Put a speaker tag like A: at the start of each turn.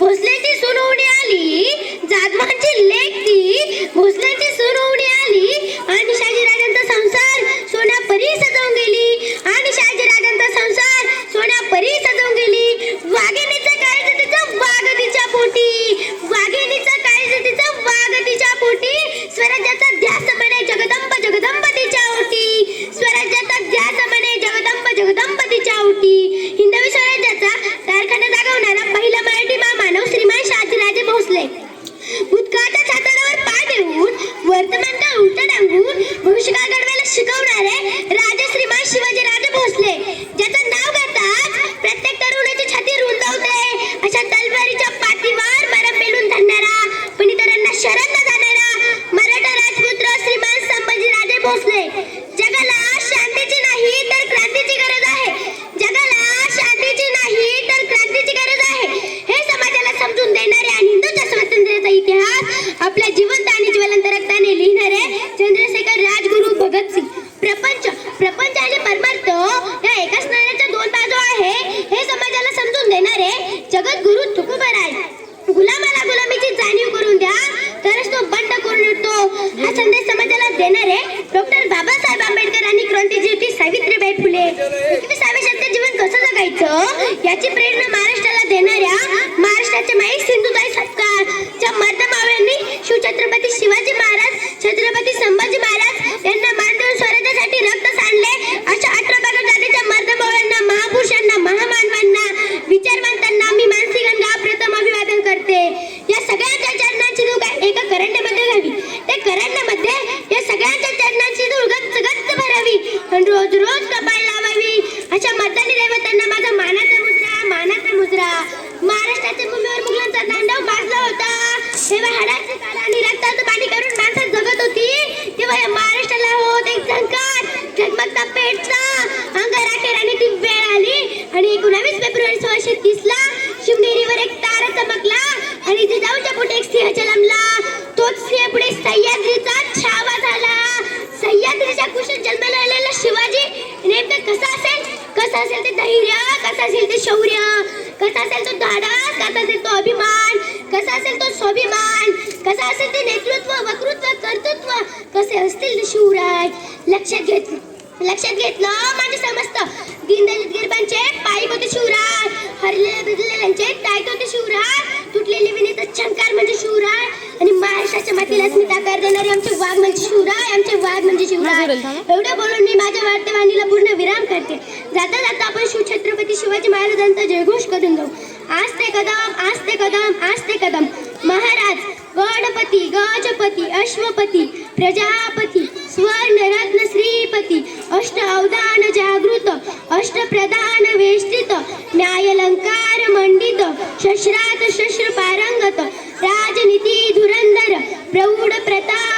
A: भोसलेची सून होऊन आली, जाधवांची लेक ती भोसलेची सून होऊन आली आणि शहाजीराजांचा संसार सोन्यापरी सजवून गेली आणि शहाजीराजांचा संसार सोन्यापरी सजवून गेली. वाघिणीचं काळीज तिचं वाघ तिच्या पोटी, वाघिणीचं काळीज तिचं वाघ तिच्या पोटी. स्वराज्याचा ध्यास म्हणे जगदंब जगदंब तिच्या ओटी, स्वराज्याचा ध्यास म्हणे जगदंब जगदंब तिच्या ओटी. हिंदवी स्वराज्याचा कारखाना जागवणारा पहिला मराठी महामानव श्रीमान शहाजीराजे भोसले. भूतकाळाच्या छाताडावर पाय देऊन वर्तमानकाळ उलट टांगून भविष्यकाळ घडवायला शिकवणारे राजे श्रीमान शिवाजीराजे भोसले, ज्याचं नाव घेताच प्रत्येक तरुणाची छाती रुंदावते. अशा तलवारीच्या पाठीवर मरण पेलून धरणारा पण इतरांना शरण न जाणारा मराठा राजपुत्र श्रीमान संभाजीराजे भोसले. जगाला शांतीची नाही तर क्रांतीची गरज आहे, जगाला शांतीची नाही तर क्रांतीची गरज आहे हे समाजाला समजून देणारे आणि हिंदूच्या स्वातंत्र्याचा इतिहास आपल्या जिवंत आणि ज्वलंत रक्ताने लिहिणारे चंद्रशेखर राजगुरू भगतसिंग. प्रपंच आणि परमार्थ या एकाच नाण्याच्या दोन बाजू आहे हे समाजाला समजून देणारे जगद्गुरू तुकोबराय. गुलामाला गुलामीची जाणीव करून द्या तरच तो बंड करून उठतो हा संदेश समाजाला देणारे डॉक्टर बाबासाहेब आंबेडकर आणि क्रांतिज्योती सावित्रीबाई फुले. 21व्या शतकात जीवन कसं जगायचं याची प्रेरणा महाराष्ट्राला देणाऱ्या महाराष्ट्राचे माईक सिंधुताई सपकाळ, ज्या मर्दमावळ्यांनी शिवछत्रपती शिवाजी महाराज, छत्रपती संभाजी महाराज यांना मान देऊन स्वराज्यासाठी रक्त सांडले. अशा 18 पगड जातीच्या मर्दमावळ्यांना, महापुरुषांना, महामानवांना, विचारवंतांना मी मानसिकांना प्रथम अभिवादन करते. या सगळ्यांच्या चरणांची धूळ एका करंड्यामध्ये घ्यावी, त्या करंड्यामध्ये या सगळ्यांच्या चरणांची धूळ गच्च गच्च भरावी आणि रोज रोज कपाळ लावावी. अशा मतदानी दैवतांना माझा मानाचा मुजरा, मानाचा मुजरा. महाराष्ट्राच्या भूमीवर मुघलांचा तांडव गाजला होता, तेव्हा हाडाची काळ आणि रक्ताचं पाणी करून माणसं जगत होती, तेव्हा या महाराष्ट्राला होत एक झंकार, झगमगता पेटचा अंगाराखेर आणि ती वेळ आली आणि 19 फेब्रुवारी 1630 ला शिवनेरीवर एक तारा चमकला आणि जिजाऊच्या पोटी एक सिंह जन्मला. तोच सिंह पुढे सह्याद्रीचा छावा झाला. सह्याद्रीच्या कुशीत जन्माला आलेला शिवाजी नेमकं कसा असेल ते धैर्य, कसा असेल ते शौर्य, कसा असेल तो धाडस, कसा असेल तो अभिमान, कसा असेल तो स्वाभिमान, कसा असेल ते नेतृत्व, वक्तृत्व, कर्तृत्व, कसे असतील ते शिवराय. लक्षात घेतलं माझे समजतं. दीनदलित गरिबांचे पाईक होते शिवराय, हरलेल्या भिजलेल्यांचे टाईट होते शिवराय, तुटलेले विनेचा छंकार म्हणजे शिवराय आणि महाराष्ट्राच्या मातीला अस्मिताकार देणारे आमचे वाघ म्हणजे शिवराय, आमचे वाघ म्हणजे शिवराय. एवढं बोलून मी माझ्या वार्तावाणीला पूर्ण विराम करते. जाता जाता आपण शिवछत्रपती शिवाजी महाराजांचा जयघोष करून जाऊ. आस्ते कदम, आस्ते कदम, आस्ते कदम. महाराज गणपती, गजपती, अश्वपती, प्रजापती, स्वर्ण रत्न श्रीपती, अष्ट अवधान जागृत, अष्ट प्रधान वेष्टित, न्यायलंकार मंडित, शस्त्रात शस्त्र पारंगत, राजनीती धुरंधर, प्रौढ प्रताप